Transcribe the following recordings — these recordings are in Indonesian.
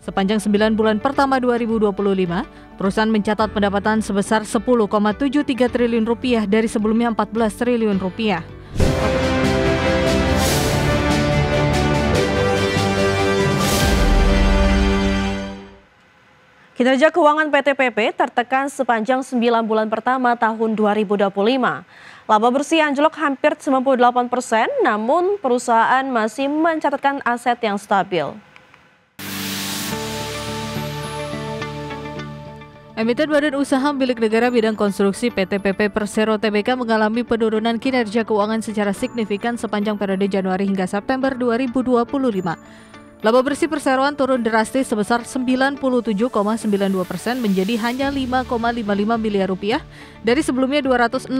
Sepanjang 9 bulan pertama 2025, perusahaan mencatat pendapatan sebesar 10,73 triliun rupiah dari sebelumnya 14 triliun rupiah. Kinerja keuangan PT PP tertekan sepanjang 9 bulan pertama tahun 2025. Laba bersih anjlok hampir 98%, namun perusahaan masih mencatatkan aset yang stabil. Emiten Badan Usaha Milik Negara bidang konstruksi PT PP Persero Tbk mengalami penurunan kinerja keuangan secara signifikan sepanjang periode Januari hingga September 2025. Laba bersih perseroan turun drastis sebesar 97,92% menjadi hanya 5,55 miliar rupiah dari sebelumnya 267,28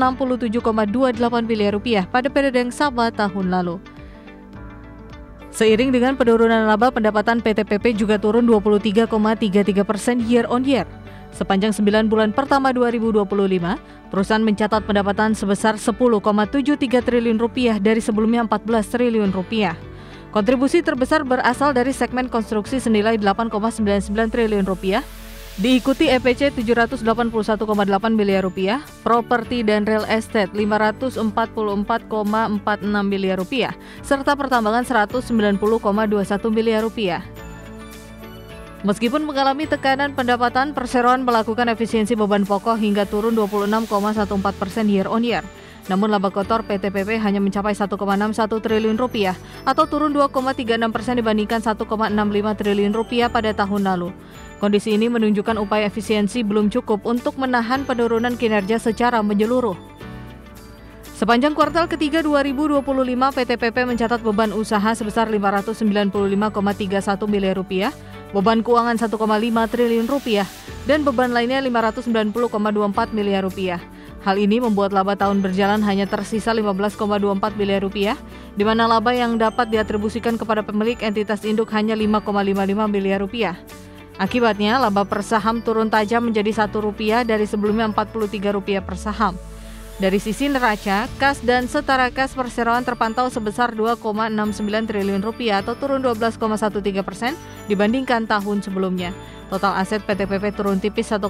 miliar rupiah pada periode yang sama tahun lalu. Seiring dengan penurunan laba, pendapatan PT PP juga turun 23,33% year on year. Sepanjang 9 bulan pertama 2025, perusahaan mencatat pendapatan sebesar 10,73 triliun rupiah dari sebelumnya 14 triliun rupiah. Kontribusi terbesar berasal dari segmen konstruksi senilai 8,99 triliun rupiah, diikuti EPC 781,8 miliar rupiah, properti dan real estate 544,46 miliar rupiah, serta pertambangan 190,21 miliar rupiah. Meskipun mengalami tekanan pendapatan, perseroan melakukan efisiensi beban pokok hingga turun 26,14% year on year. Namun laba kotor PT PP hanya mencapai 1,61 triliun rupiah atau turun 2,36% dibandingkan 1,65 triliun rupiah pada tahun lalu. Kondisi ini menunjukkan upaya efisiensi belum cukup untuk menahan penurunan kinerja secara menyeluruh. Sepanjang kuartal ketiga 2025, PT PP mencatat beban usaha sebesar 595,31 miliar rupiah, beban keuangan 1,5 triliun rupiah, dan beban lainnya 590,24 miliar rupiah. Hal ini membuat laba tahun berjalan hanya tersisa 15,24 miliar rupiah, di mana laba yang dapat diatribusikan kepada pemilik entitas induk hanya 5,55 miliar rupiah. Akibatnya, laba per saham turun tajam menjadi Rp1 dari sebelumnya Rp43 per saham. Dari sisi neraca, kas dan setara kas perseroan terpantau sebesar 2,69 triliun rupiah atau turun 12,13% dibandingkan tahun sebelumnya. Total aset PT PP turun tipis 1,88%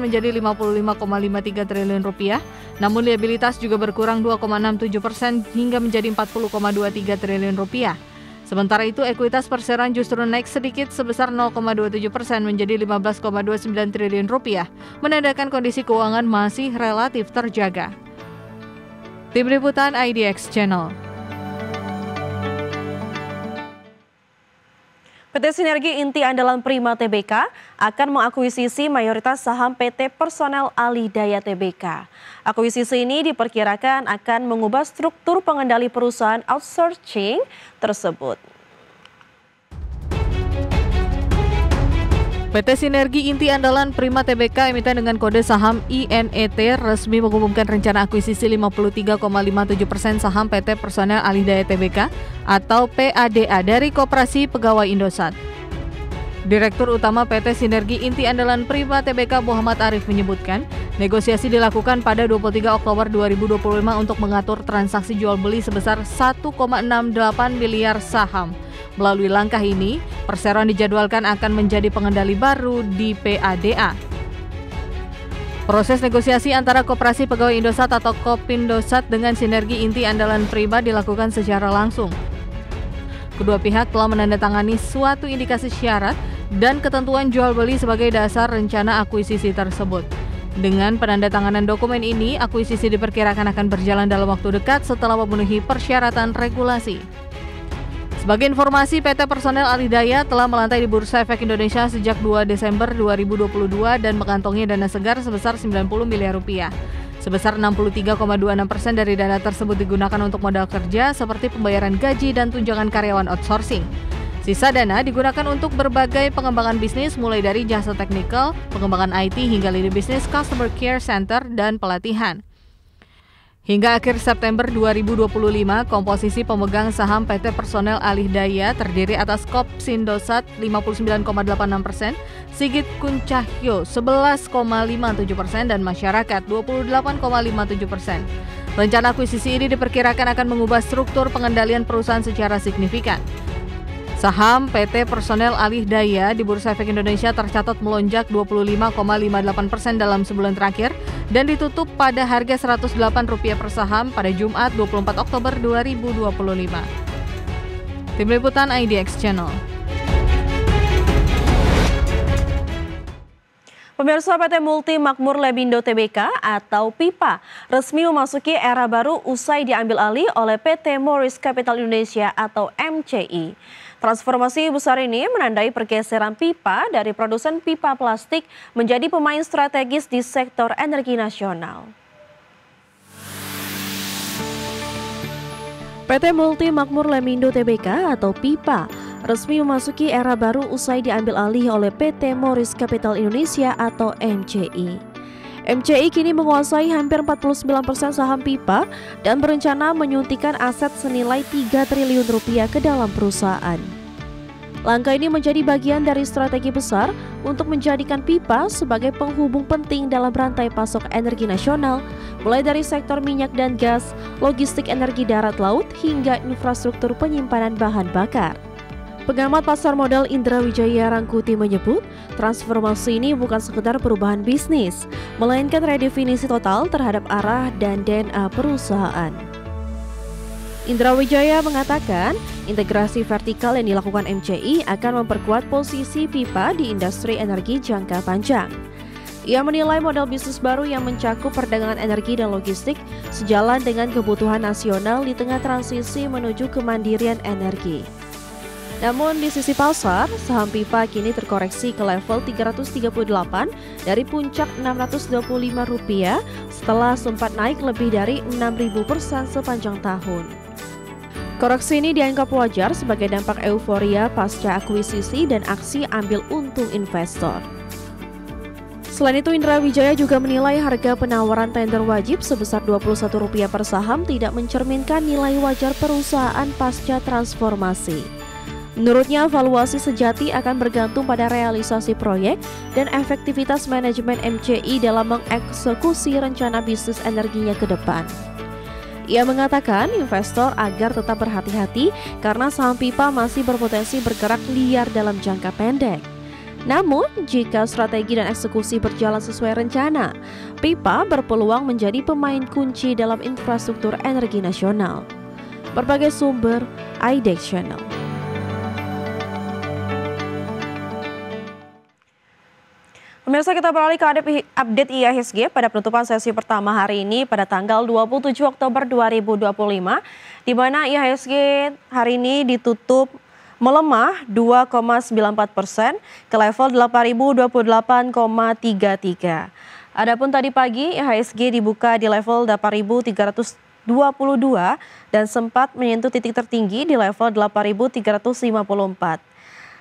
menjadi 55,53 triliun rupiah, namun liabilitas juga berkurang 2,67% hingga menjadi 40,23 triliun rupiah. Sementara itu, ekuitas perseroan justru naik sedikit sebesar 0,27% menjadi 15,29 triliun rupiah, menandakan kondisi keuangan masih relatif terjaga. Tim Liputan IDX Channel. PT Sinergi Inti Andalan Prima Tbk akan mengakuisisi mayoritas saham PT Personel Alih Daya Tbk. Akuisisi ini diperkirakan akan mengubah struktur pengendali perusahaan outsourcing tersebut. PT Sinergi Inti Andalan Prima Tbk emiten dengan kode saham INET resmi mengumumkan rencana akuisisi 53,57% saham PT Personel Alih Daya Tbk atau PADA dari Koperasi Pegawai Indosat. Direktur Utama PT Sinergi Inti Andalan Prima Tbk Muhammad Arif menyebutkan, negosiasi dilakukan pada 23 Oktober 2025 untuk mengatur transaksi jual beli sebesar 1,68 miliar saham. Melalui langkah ini, perseroan dijadwalkan akan menjadi pengendali baru di PADA. Proses negosiasi antara Koperasi Pegawai Indosat atau Kopindosat dengan Sinergi Inti Andalan Prima dilakukan secara langsung. Kedua pihak telah menandatangani suatu indikasi syarat dan ketentuan jual beli sebagai dasar rencana akuisisi tersebut. Dengan penandatanganan dokumen ini, akuisisi diperkirakan akan berjalan dalam waktu dekat setelah memenuhi persyaratan regulasi. Sebagai informasi, PT Personel Alih Daya telah melantai di Bursa Efek Indonesia sejak 2 Desember 2022 dan mengantongi dana segar sebesar 90 miliar rupiah. Sebesar 63,26% dari dana tersebut digunakan untuk modal kerja seperti pembayaran gaji dan tunjangan karyawan outsourcing. Sisa dana digunakan untuk berbagai pengembangan bisnis mulai dari jasa teknikal, pengembangan IT hingga lini bisnis Customer Care Center dan pelatihan. Hingga akhir September 2025, komposisi pemegang saham PT Personel Alih Daya terdiri atas Kopsindosat 59,86%, Sigit Kuncahyo 11,57% dan masyarakat 28,57%. Rencana akuisisi ini diperkirakan akan mengubah struktur pengendalian perusahaan secara signifikan. Saham PT Personel Alih Daya di Bursa Efek Indonesia tercatat melonjak 25,58% dalam sebulan terakhir dan ditutup pada harga Rp108 per saham pada Jumat 24 Oktober 2025. Tim Liputan IDX Channel. Pemirsa, PT Multi Makmur Labindo Tbk atau PIPA resmi memasuki era baru usai diambil alih oleh PT Morris Capital Indonesia atau MCI. Transformasi besar ini menandai pergeseran PIPA dari produsen pipa plastik menjadi pemain strategis di sektor energi nasional. PT Multi Makmur Labindo Tbk atau PIPA resmi memasuki era baru usai diambil alih oleh PT Morris Capital Indonesia atau MCI. MCI kini menguasai hampir 49% saham PIPA dan berencana menyuntikkan aset senilai 3 triliun rupiah ke dalam perusahaan. Langkah ini menjadi bagian dari strategi besar untuk menjadikan PIPA sebagai penghubung penting dalam rantai pasok energi nasional, mulai dari sektor minyak dan gas, logistik energi darat laut, hingga infrastruktur penyimpanan bahan bakar. Pengamat pasar modal Indra Wijaya Rangkuti menyebut, transformasi ini bukan sekedar perubahan bisnis, melainkan redefinisi total terhadap arah dan DNA perusahaan. Indra Wijaya mengatakan, integrasi vertikal yang dilakukan MCI akan memperkuat posisi PIPA di industri energi jangka panjang. Ia menilai model bisnis baru yang mencakup perdagangan energi dan logistik sejalan dengan kebutuhan nasional di tengah transisi menuju kemandirian energi. Namun di sisi pasar, saham PIPA kini terkoreksi ke level 338 dari puncak Rp625 setelah sempat naik lebih dari 6.000% sepanjang tahun. Koreksi ini dianggap wajar sebagai dampak euforia pasca akuisisi dan aksi ambil untung investor. Selain itu, Indra Wijaya juga menilai harga penawaran tender wajib sebesar Rp21 per saham tidak mencerminkan nilai wajar perusahaan pasca transformasi. Menurutnya, valuasi sejati akan bergantung pada realisasi proyek dan efektivitas manajemen MCI dalam mengeksekusi rencana bisnis energinya ke depan. Ia mengatakan investor agar tetap berhati-hati karena saham PIPA masih berpotensi bergerak liar dalam jangka pendek. Namun, jika strategi dan eksekusi berjalan sesuai rencana, PIPA berpeluang menjadi pemain kunci dalam infrastruktur energi nasional. Berbagai sumber, IDX Channel. Pemirsa, kita beralih ke update IHSG pada penutupan sesi pertama hari ini pada tanggal 27 Oktober 2025, di mana IHSG hari ini ditutup melemah 2,94% ke level 8.028,33. Adapun tadi pagi IHSG dibuka di level 8.322 dan sempat menyentuh titik tertinggi di level 8.354.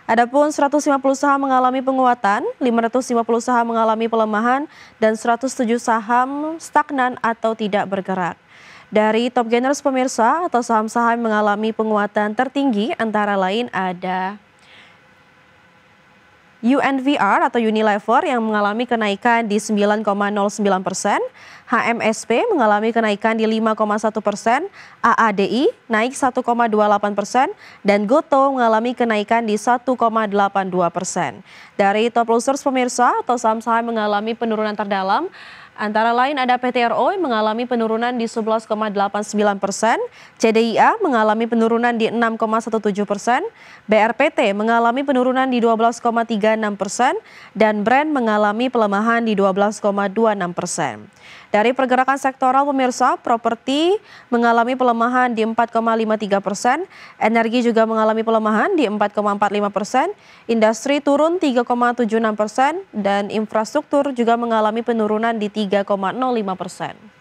Adapun 150 saham mengalami penguatan, 550 saham mengalami pelemahan, dan 107 saham stagnan atau tidak bergerak. Dari top gainers pemirsa atau saham-saham yang mengalami penguatan tertinggi antara lain ada UNVR atau Unilever yang mengalami kenaikan di 9,09%, HMSP mengalami kenaikan di 5,1%, AADI naik 1,28%, dan Gotoh mengalami kenaikan di 1,82%. Dari top losers pemirsa atau saham-saham mengalami penurunan terdalam, antara lain ada PTRO yang mengalami penurunan di 11,89%, CDIA mengalami penurunan di 6,17%, BRPT mengalami penurunan di 12,36%, dan Brand mengalami pelemahan di 12,26%. Dari pergerakan sektoral pemirsa, properti mengalami pelemahan di 4,53%, energi juga mengalami pelemahan di 4,45%, industri turun 3,76%, dan infrastruktur juga mengalami penurunan di 3,05%.